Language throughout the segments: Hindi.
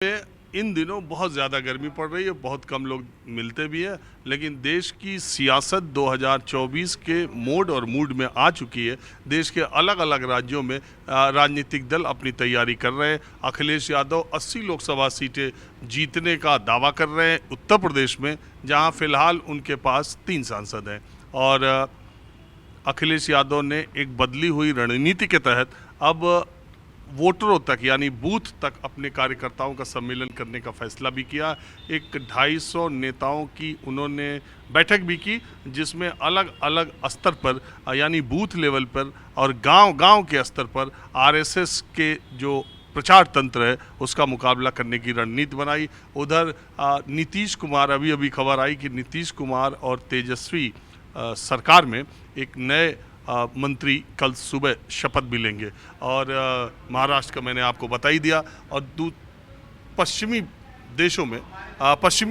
में इन दिनों बहुत ज़्यादा गर्मी पड़ रही है, बहुत कम लोग मिलते भी हैं, लेकिन देश की सियासत 2024 के मोड और मूड में आ चुकी है। देश के अलग अलग राज्यों में राजनीतिक दल अपनी तैयारी कर रहे हैं। अखिलेश यादव 80 लोकसभा सीटें जीतने का दावा कर रहे हैं उत्तर प्रदेश में, जहां फिलहाल उनके पास 3 सांसद हैं। और अखिलेश यादव ने एक बदली हुई रणनीति के तहत अब वोटरों तक यानी बूथ तक अपने कार्यकर्ताओं का सम्मेलन करने का फैसला भी किया। एक 250 नेताओं की उन्होंने बैठक भी की, जिसमें अलग अलग स्तर पर यानी बूथ लेवल पर और गांव-गांव के स्तर पर आरएसएस के जो प्रचार तंत्र है उसका मुकाबला करने की रणनीति बनाई। उधर नीतीश कुमार, अभी खबर आई कि नीतीश कुमार और तेजस्वी सरकार में एक नए मंत्री कल सुबह शपथ भी लेंगे। और महाराष्ट्र का मैंने आपको बता ही दिया। और पश्चिमी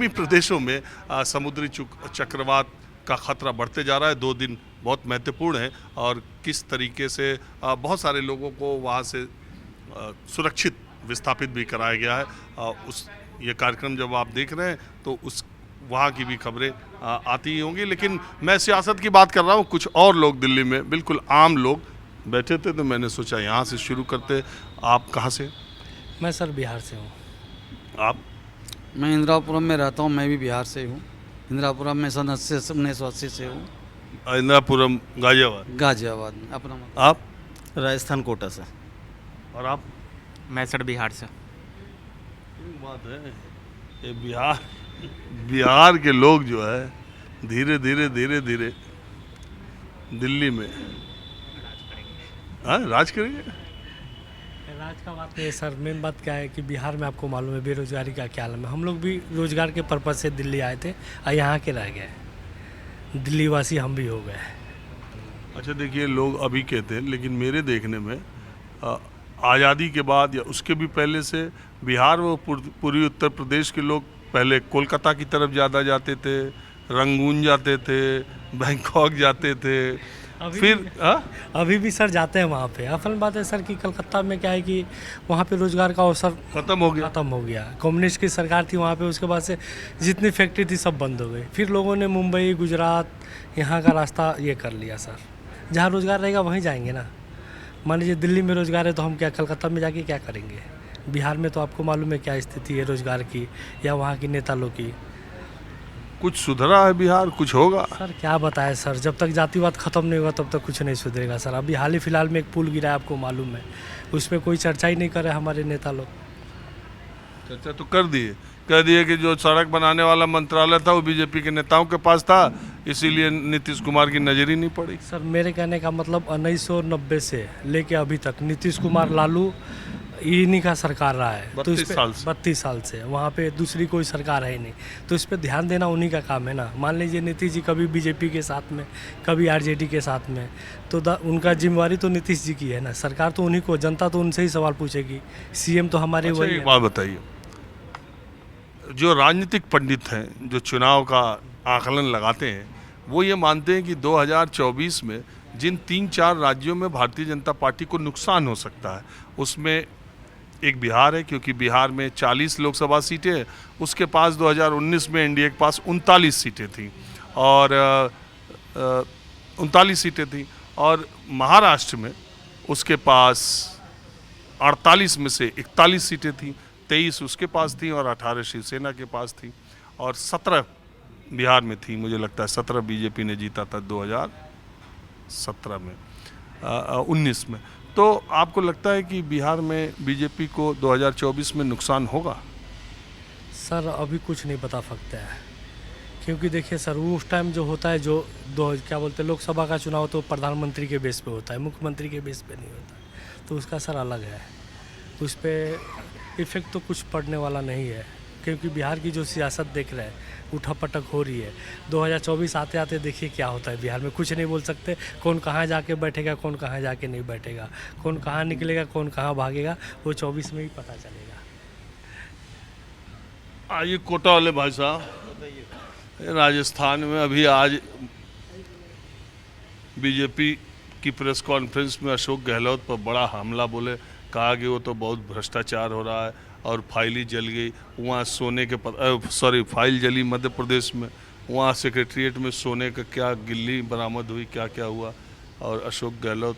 प्रदेशों में समुद्री चक्रवात का खतरा बढ़ते जा रहा है। 2 दिन बहुत महत्वपूर्ण है और किस तरीके से बहुत सारे लोगों को वहाँ से सुरक्षित विस्थापित भी कराया गया है। ये कार्यक्रम जब आप देख रहे हैं तो वहाँ की भी खबरें आती ही होंगी। लेकिन मैं सियासत की बात कर रहा हूँ। कुछ और लोग दिल्ली में बिल्कुल आम लोग बैठे थे, तो मैंने सोचा यहाँ से शुरू करते। आप कहाँ से? मैं सर बिहार से हूँ। आप? मैं इंदिरापुरम में रहता हूँ। मैं भी बिहार से हूँ। इंदिरापुरम में सन 1980 से हूँ। इंदिरापुरम गाजियाबाद अपना। आप? राजस्थान कोटा से। और आप? मैं सर बिहार से। बात है ये बिहार के लोग जो है धीरे धीरे दिल्ली में राज करेंगे। राज का बात नहीं है सर। मेन बात क्या है कि बिहार में आपको मालूम है बेरोजगारी का क्या हाल है। हम लोग भी रोजगार के पर्पज़ से दिल्ली आए थे और यहाँ के रह गए। दिल्ली वासी हम भी हो गए। अच्छा देखिए, लोग अभी कहते हैं, लेकिन मेरे देखने में आज़ादी के बाद या उसके भी पहले से बिहार व पूर्वी उत्तर प्रदेश के लोग पहले कोलकाता की तरफ ज़्यादा जाते थे, रंगून जाते थे, बैंकॉक जाते थे। अभी भी सर जाते हैं वहाँ पे। असल बात है सर कि कलकत्ता में क्या है कि वहाँ पे रोजगार का अवसर ख़त्म हो गया। कम्युनिस्ट की सरकार थी वहाँ पे, उसके बाद से जितनी फैक्ट्री थी सब बंद हो गई। फिर लोगों ने मुंबई, गुजरात यहाँ का रास्ता ये कर लिया सर। जहाँ रोज़गार रहेगा वहीं जाएंगे ना। मान लीजिए दिल्ली में रोज़गार है तो हम क्या कलकत्ता में जाके क्या करेंगे? बिहार में तो आपको मालूम है क्या स्थिति है रोज़गार की या वहाँ की नेता लोग की। कुछ सुधरा है बिहार? कुछ होगा सर? क्या बताएं सर, जब तक जातिवाद ख़त्म नहीं होगा तब तक कुछ नहीं सुधरेगा सर। अभी हाल ही फिलहाल में एक पुल गिरा है, आपको मालूम है, उस पर कोई चर्चा ही नहीं करे हमारे नेता लोग। चर्चा तो कह दिए कि जो सड़क बनाने वाला मंत्रालय था वो बीजेपी के नेताओं के पास था, इसीलिए नीतीश कुमार की नज़र ही नहीं पड़ी। सर मेरे कहने का मतलब 1990 से लेके अभी तक नीतीश कुमार, लालू इन्हीं का सरकार रहा है। 32 साल से वहाँ पे दूसरी कोई सरकार है ही नहीं, तो इस पर ध्यान देना उन्हीं का काम है ना। मान लीजिए नीतीश जी कभी बीजेपी के साथ में, कभी आरजेडी के साथ में, तो उनका जिम्मेवारी तो नीतीश जी की है ना। सरकार तो उन्हीं को, जनता तो उनसे ही सवाल पूछेगी। सीएम तो हमारे वही। एक बात बताइए, जो राजनीतिक पंडित हैं जो चुनाव का आकलन लगाते हैं, वो ये मानते हैं कि 2024 में जिन 3-4 राज्यों में भारतीय जनता पार्टी को नुकसान हो सकता है, उसमें एक बिहार है, क्योंकि बिहार में 40 लोकसभा सीटें हैं। उसके पास 2019 में एनडीए के पास 39 सीटें थीं और 39 सीटें थीं। और महाराष्ट्र में उसके पास 48 में से 41 सीटें थीं, 23 उसके पास थी और 18 शिवसेना के पास थी और 17 बिहार में थी। मुझे लगता है 17 बीजेपी ने जीता था 2017 में, 19 में। तो आपको लगता है कि बिहार में बीजेपी को 2024 में नुकसान होगा? सर अभी कुछ नहीं बता सकते हैं, क्योंकि देखिए सर उस टाइम जो होता है, जो क्या बोलते हैं, लोकसभा का चुनाव तो प्रधानमंत्री के बेस पे होता है, मुख्यमंत्री के बेस पे नहीं होता, तो उसका सर अलग है। उस पर इफेक्ट तो कुछ पड़ने वाला नहीं है, क्योंकि बिहार की जो सियासत देख रहे हैं उठापटक हो रही है। 2024 आते आते देखिए क्या होता है बिहार में। कुछ नहीं बोल सकते, कौन कहाँ जाके बैठेगा, कौन कहाँ जाके नहीं बैठेगा, कौन कहाँ निकलेगा, कौन कहाँ भागेगा, वो 24 में ही पता चलेगा। आइए कोटा वाले भाई साहब, राजस्थान में अभी आज बीजेपी की प्रेस कॉन्फ्रेंस में अशोक गहलोत पर बड़ा हमला बोले, कहा कि वो तो बहुत भ्रष्टाचार हो रहा है, और फाइल जल गई। वहाँ सोने के फाइल जली मध्य प्रदेश में, वहाँ सेक्रेटरीट में सोने का क्या गिल्ली बरामद हुई, क्या क्या हुआ। और अशोक गहलोत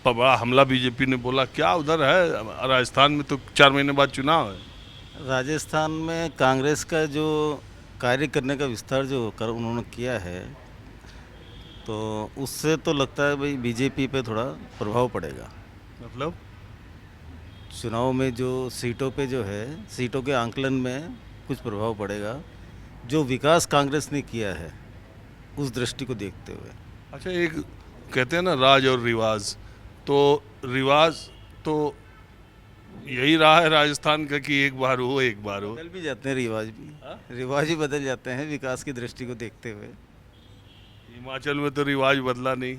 पर बड़ा हमला बीजेपी ने बोला, क्या उधर है राजस्थान में तो 4 महीने बाद चुनाव है। राजस्थान में कांग्रेस का जो कार्य करने का विस्तार जो कर उन्होंने किया है, तो उससे तो लगता है भाई बीजेपी पे थोड़ा प्रभाव पड़ेगा। मतलब चुनाव में जो सीटों पे जो है, सीटों के आंकलन में कुछ प्रभाव पड़ेगा। जो विकास कांग्रेस ने किया है उस दृष्टि को देखते हुए। अच्छा, एक कहते हैं ना राज और रिवाज, तो रिवाज तो यही रहा है राजस्थान का कि एक बार हो एक बार हो। बदल भी जाते हैं रिवाज भी, रिवाज ही बदल जाते हैं विकास की दृष्टि को देखते हुए। हिमाचल में तो रिवाज बदला नहीं,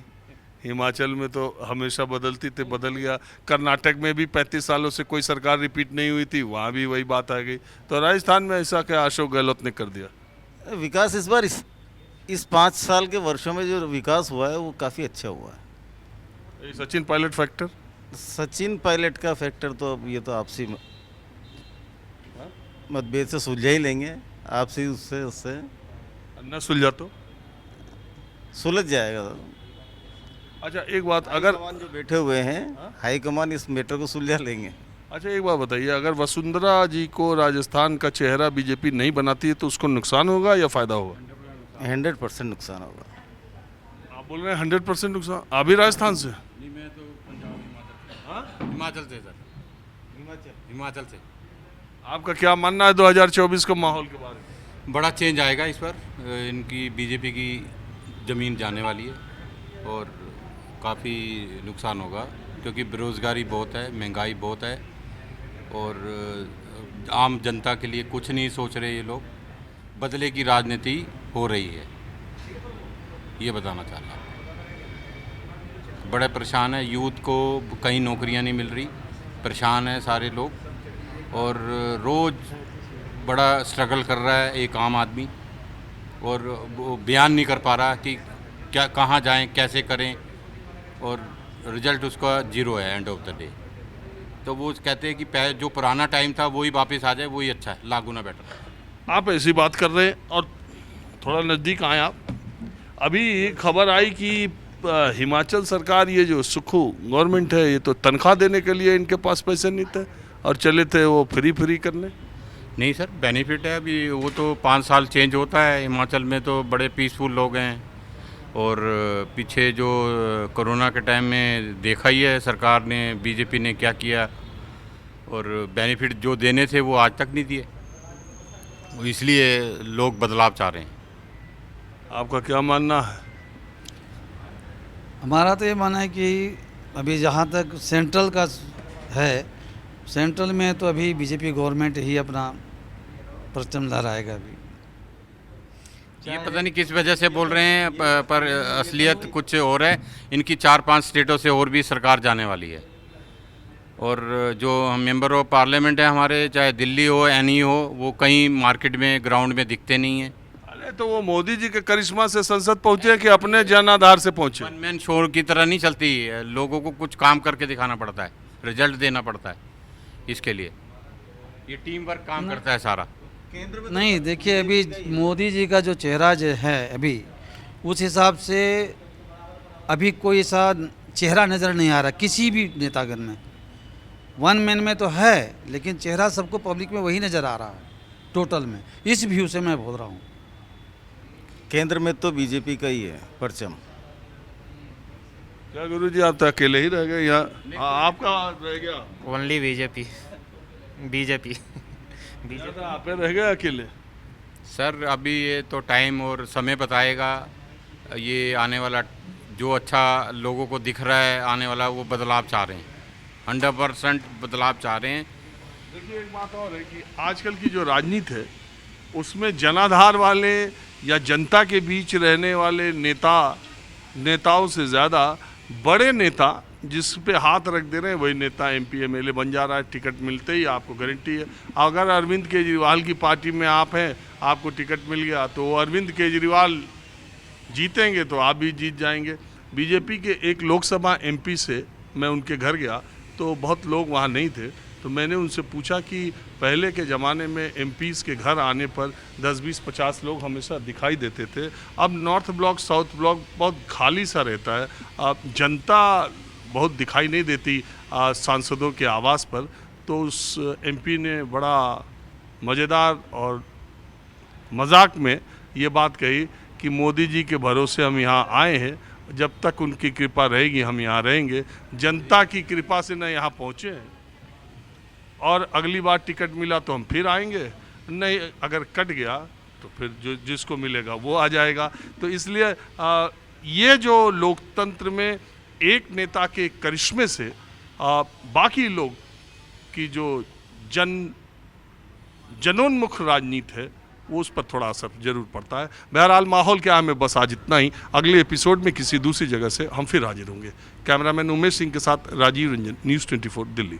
हिमाचल में तो हमेशा बदलती थे, बदल गया। कर्नाटक में भी 35 सालों से कोई सरकार रिपीट नहीं हुई थी, वहाँ भी वही बात आ गई। तो राजस्थान में ऐसा क्या अशोक गहलोत ने कर दिया? विकास इस बार इस 5 साल के वर्षों में जो विकास हुआ है वो काफ़ी अच्छा हुआ है। ये सचिन पायलट फैक्टर, सचिन पायलट का फैक्टर तो अब ये तो आपसी मतभेद से सुलझा ही लेंगे, आपसी उससे न सुलझा तो। सुलझ जाएगा। अच्छा एक बात, अगर हाईकमान जो बैठे हुए हैं, हाईकमान इस मैटर को सुलझा लेंगे। अच्छा एक बात बताइए, अगर वसुंधरा जी को राजस्थान का चेहरा बीजेपी नहीं बनाती है तो उसको नुकसान होगा या फायदा होगा? 100% नुकसान होगा। आप बोल रहे हैं 100% नुकसान? अभी राजस्थान से? मैं तो पंजाब हिमाचल से सर, हिमाचल से। आपका क्या मानना है 2024 के माहौल के बारे में? बड़ा चेंज आएगा इस बार। इनकी बीजेपी की ज़मीन जाने वाली है और काफ़ी नुकसान होगा, क्योंकि बेरोज़गारी बहुत है, महंगाई बहुत है और आम जनता के लिए कुछ नहीं सोच रहे ये लोग। बदले की राजनीति हो रही है, ये बताना चाह रहा हूँ। बड़े परेशान है, यूथ को कहीं नौकरियां नहीं मिल रही, परेशान है सारे लोग और रोज़ बड़ा स्ट्रगल कर रहा है एक आम आदमी और वो बयान नहीं कर पा रहा कि क्या कहाँ जाएं, कैसे करें, और रिजल्ट उसका ज़ीरो है एंड ऑफ द डे। तो वो कहते हैं कि पहले जो पुराना टाइम था वही वापस आ जाए, वही अच्छा है, लागू ना बेटर। आप ऐसी बात कर रहे हैं और थोड़ा नज़दीक आए आप। अभी खबर आई कि हिमाचल सरकार, ये जो सुखू गवर्नमेंट है, ये तो तनख्वाह देने के लिए इनके पास पैसे नहीं थे और चले थे वो फ्री करने। नहीं सर, बेनिफिट है अभी। वो तो 5 साल चेंज होता है। हिमाचल में तो बड़े पीसफुल लोग हैं और पीछे जो कोरोना के टाइम में देखा ही है सरकार ने, बीजेपी ने क्या किया, और बेनिफिट जो देने थे वो आज तक नहीं दिए, इसलिए लोग बदलाव चाह रहे हैं। आपका क्या मानना है? हमारा तो ये मानना है कि अभी जहाँ तक सेंट्रल का है, सेंट्रल में तो अभी बीजेपी गवर्नमेंट ही अपना परचम लहराएगा। अभी ये पता नहीं किस वजह से बोल रहे हैं, पर असलियत कुछ और है। इनकी 4-5 स्टेटों से और भी सरकार जाने वाली है और जो मेंबर ऑफ पार्लियामेंट है हमारे, चाहे दिल्ली हो एनी हो, वो कहीं मार्केट में ग्राउंड में दिखते नहीं हैं। अरे तो वो मोदी जी के करिश्मा से संसद पहुंचे कि अपने जन आधार से पहुंचे? वन मैन शो की तरह नहीं चलती है, लोगों को कुछ काम करके दिखाना पड़ता है, रिजल्ट देना पड़ता है। इसके लिए ये टीम वर्क काम करता है सारा। नहीं, देखिए अभी मोदी जी का जो चेहरा जो है अभी, उस हिसाब से अभी कोई ऐसा चेहरा नज़र नहीं आ रहा किसी भी नेतागण में। वन मैन में तो है, लेकिन चेहरा सबको पब्लिक में वही नज़र आ रहा है टोटल में। इस व्यू से मैं बोल रहा हूँ। केंद्र में तो बीजेपी का ही है परचम। क्या गुरुजी, आप तो अकेले ही रह गए यहाँ? आपका रह गया? ओनली बीजेपी बीजेपी तो आप रह गए अकेले? सर अभी ये तो टाइम और समय बताएगा। ये आने वाला जो अच्छा लोगों को दिख रहा है आने वाला, वो बदलाव चाह रहे हैं, 100% बदलाव चाह रहे हैं। देखिए एक बात और है कि आजकल की जो राजनीति है उसमें जनाधार वाले या जनता के बीच रहने वाले नेताओं से ज़्यादा बड़े नेता जिस पे हाथ रख दे रहे हैं वही नेता MP MLA बन जा रहा है। टिकट मिलते ही आपको गारंटी है। अगर अरविंद केजरीवाल की पार्टी में आप हैं, आपको टिकट मिल गया तो वो अरविंद केजरीवाल जीतेंगे तो आप भी जीत जाएंगे। बीजेपी के एक लोकसभा MP से मैं उनके घर गया तो बहुत लोग वहाँ नहीं थे, तो मैंने उनसे पूछा कि पहले के ज़माने में एमपीज़ के घर आने पर 10, 20, 50 लोग हमेशा दिखाई देते थे। अब नॉर्थ ब्लॉक, साउथ ब्लॉक बहुत खाली सा रहता है। अब जनता बहुत दिखाई नहीं देती सांसदों के आवास पर। तो उस एमपी ने बड़ा मज़ेदार और मजाक में ये बात कही कि मोदी जी के भरोसे हम यहाँ आए हैं, जब तक उनकी कृपा रहेगी हम यहाँ रहेंगे। जनता की कृपा से न यहाँ पहुँचे हैं, और अगली बार टिकट मिला तो हम फिर आएंगे, नहीं अगर कट गया तो फिर जो जिसको मिलेगा वो आ जाएगा। तो इसलिए ये जो लोकतंत्र में एक नेता के करिश्मे से बाकी लोग की जो जनोन्मुख राजनीति है वो उस पर थोड़ा असर जरूर पड़ता है। बहरहाल माहौल क्या है, हमें बस आज इतना ही। अगले एपिसोड में किसी दूसरी जगह से हम फिर हाजिर होंगे। कैमरामैन उमेश सिंह के साथ राजीव रंजन, न्यूज़ 24 दिल्ली।